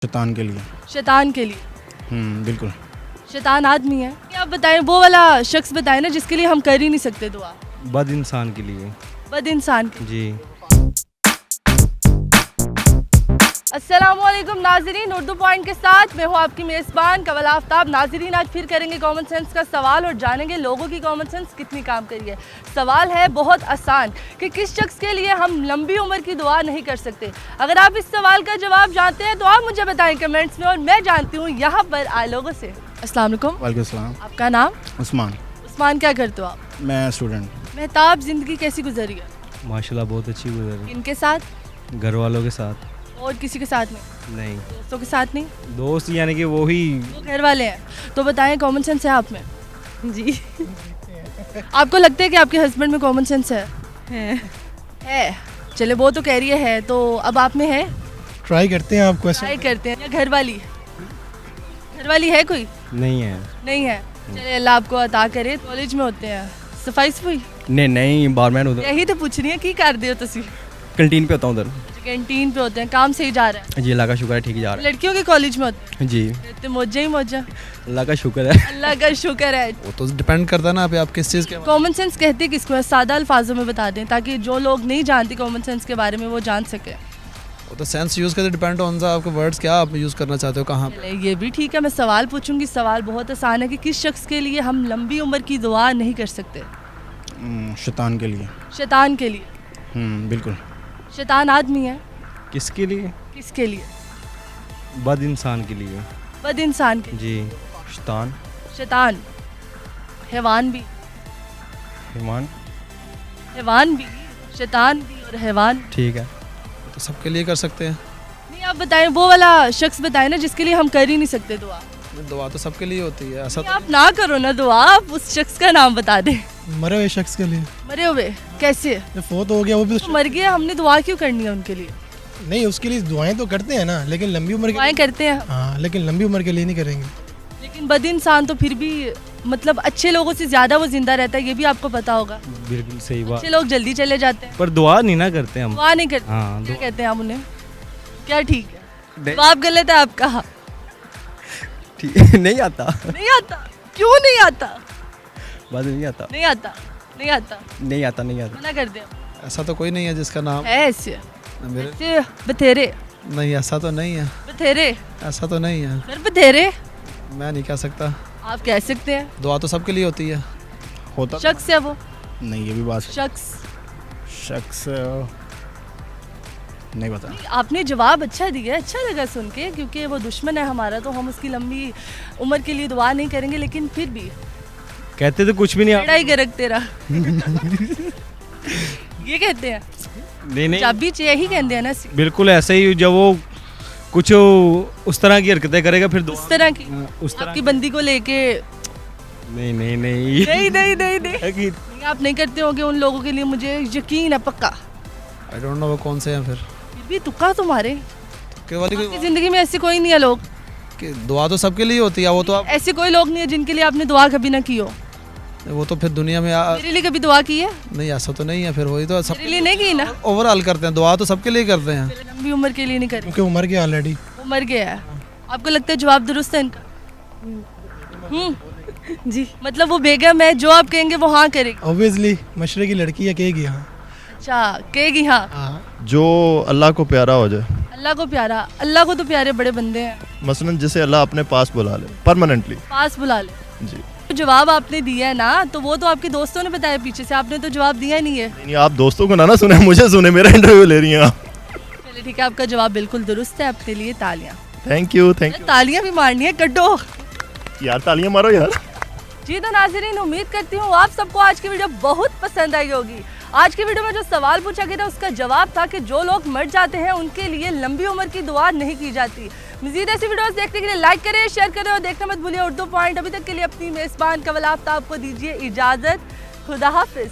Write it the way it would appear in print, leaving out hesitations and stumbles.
शैतान के लिए। शैतान के लिए? बिल्कुल। शैतान आदमी है? आप बताएं, वो वाला शख्स बताएं ना जिसके लिए हम कर ही नहीं सकते दुआ। बद इंसान के लिए। बद इंसान के। जी। अस्सलामुअलैकुम नाजरीन, उर्दू पॉइंट के साथ मैं हूँ आपकी मेज़बान कवल आफ्ताब। नाजरीन, आज फिर करेंगे कॉमन सेंस का सवाल और जानेंगे लोगों की कॉमन सेंस कितनी काम करी है। सवाल है बहुत आसान कि किस शख्स के लिए हम लंबी उम्र की दुआ नहीं कर सकते। अगर आप इस सवाल का जवाब जानते हैं तो आप मुझे बताएं कमेंट्स में, और मैं जानती हूँ यहाँ पर आए लोगों से। अस्सलाम वालेकुम। वालेकुम सलाम। आपका नाम? उस्मान। उस्मान, क्या करते हो आप? मैं स्टूडेंट। मेहताब, ज़िंदगी कैसी गुजरी है? माशाल्लाह बहुत अच्छी गुजरी। इनके साथ? घर वालों के साथ। और किसी के साथ नहीं? नहीं। दोस्तों के साथ नहीं? दोस्त यानी कि वो ही। वो घर वाले हैं। तो बताएं, कॉमन सेंस है आप में? जी। आपको लगता है कि आपके हस्बैंड में कॉमन सेंस है? है। चले, वो तो कह रही है, तो अब आप में है? ट्राई करते हैं आपको ऐसा। ट्राई करते हैं। या घर वाली? घर वाली है कोई? नहीं है। नहीं है। चले, अल्लाह आपको अता करे। कॉलेज में होते हैं? सफाई सफाई? नहीं बारमैन उधर यही तो पूछ रही है की कर दियो तुसी? कैंटीन पे होता हूँ उधर। कैंटीन पे होते हैं। काम सही जा रहा है? जी अल्लाह का शुक्र है, ठीक ही जा रहा लड़कियों के कॉलेज में होते है। जी हैं? तो मौजा ही मौजा। अल्लाह का शुक्र है। अल्लाह का शुक्र है। वो तो डिपेंड करता है ना आप किस चीज़ के। कॉमन सेंस कहते किसको है? सादा अल्फाजों में बता दें ताकि जो लोग नहीं जानते कॉमन सेंस के बारे में वो जान सके। वो तो सेंस यूज़ करते डिपेंड ऑन आपके वर्ड्स क्या आप यूज़ करना चाहते हो कहाँ पे। चले, ये भी ठीक है। मैं सवाल पूछूंगी। सवाल बहुत आसान है कि किस शख्स के लिए हम लंबी उम्र की दुआ नहीं कर सकते? शैतान के लिए। शैतान के लिए? बिल्कुल। शैतान आदमी है? किसके लिए? किसके लिए? बद इंसान के लिए। बद इंसान के? जी। शैतान। शैतान हैवान भी? ईमान। हैवान भी, शैतान भी और हैवान। ठीक है। तो सबके लिए कर सकते हैं। नहीं, आप बताएं, वो वाला शख्स बताएं ना जिसके लिए हम कर ही नहीं सकते दुआ। दुआ तो सबके लिए होती है ऐसा। नहीं, आप ना करो ना दुआ, आप उस शख्स का नाम बता दें। मरे हुए शख्स के लिए। मरे हुए कैसे? जो फोत हो गया वो भी तो मर गया, हमने दुआ क्यों करनी है उनके लिए? नहीं, उसके लिए दुआएं तो करते हैं ना, लेकिन लंबी उम्र दुआएं करते हैं हाँ, लेकिन लंबी उम्र के लिए नहीं करेंगे। लेकिन बद इंसान तो फिर भी मतलब अच्छे लोगों से ज्यादा वो जिंदा रहता है, ये भी आपको पता होगा। बिल्कुल सही बात। अच्छे लोग जल्दी चले जाते हैं। पर दुआ नहीं ना करते हम। दुआ नहीं करते? हाँ, क्या दुआ। कहते हैं आप उन्हें? क्या ठीक है? जवाब गलत है आपका। ठीक नहीं आता। नहीं आता? क्यों नहीं आता? बात नहीं आता। नहीं आता? नहीं आता? नहीं आता। नहीं आता। मना कर दे। ऐसा तो कोई नहीं है जिसका नाम है ऐसे? मेरे। ऐसे बथेरे? नहीं, ऐसा तो नहीं है। बथेरे? ऐसा तो नहीं है। सर बथेरे मैं नहीं कह सकता। आप कह सकते हैं। दुआ तो सबके लिए होती है। होता शख्स है वो? नहीं, ये भी बात है। शख्स? नहीं पता। आपने जवाब अच्छा दिया, अच्छा लगा सुन के, क्योंकि वो दुश्मन है हमारा तो हम उसकी लंबी उम्र के लिए दुआ नहीं करेंगे। लेकिन फिर भी कहते तो कुछ भी नहीं लड़ाई गरक तेरा। ये कहते हैं नहीं चाबी च यही कहते हैं ना। बिल्कुल ऐसे ही। जब वो कुछ उस तरह की हरकतें करेगा फिर उस तरह की उस तरह आपकी बंदी को लेके? नहीं नहीं नहीं नहीं नहीं नहीं नहीं, कि नहीं आप नहीं करते होंगे उन लोगों के लिए, मुझे यकीन है पक्का। आई डोंट नो वो कौन से हैं फिर भी तुक्का तुम्हारे। के वाली आपकी जिंदगी में ऐसे कोई नहीं है लोग? कि दुआ तो सबके लिए होती है। वो तो आप ऐसे कोई लोग नहीं है जिनके लिए आपने दुआ कभी ना की हो? वो तो फिर दुनिया में मेरे लिए कभी दुआ की है? नहीं, ऐसा तो नहीं है। फिर वही तो सब मेरे लिए नहीं की ना। ओवरऑल करते हैं। दुआ तो सबके लिए करते हैं। लंबी उम्र के लिए नहीं करी? क्योंकि उम्र गया ऑलरेडी। वो मर गया है। आपको लगता है जवाब दुरुस्त है इनका? जी, मतलब वो बेगम है, जो आप कहेंगे वो हाँ करेगी? ऑब्वियसली मशरे की लड़की है, कहेगी हाँ। अच्छा, कहेगी हाँ। जो अल्लाह को प्यारा हो जाए। अल्लाह को प्यारा? अल्लाह को तो प्यारे बड़े बंदे हैं। मसलन जिसे अल्लाह अपने पास बुला ले परमानेंटली। पास बुला ले? जी। तो जवाब आपने दिया है ना, तो वो तो आपके दोस्तों ने बताया पीछे से, आपने तो जवाब दिया ही नहीं है। नहीं, आप दोस्तों को ना सुने, मुझे सुने, मेरा इंटरव्यू ले रही हैं आप। चलिए ठीक है, आपका जवाब बिल्कुल दुरुस्त है। अपने लिए तालियां। Thank you. तालियां भी मारनी है, कड्डो। यार तालियां मारो यार। जी तो नाज़रीन, उम्मीद करती हूँ आप सबको आज की वीडियो बहुत पसंद आई होगी। आज की वीडियो में जो सवाल पूछा गया था उसका जवाब था कि जो लोग मर जाते हैं उनके लिए लंबी उम्र की दुआ नहीं की जाती। मज़ीद ऐसी वीडियोस देखने के लिए लाइक करें, शेयर करें और देखना मत भूलिए उर्दू पॉइंट। अभी तक के लिए अपनी मेज़बान कवल आफ्ताब को दीजिए इजाज़त। खुदा हाफिज़।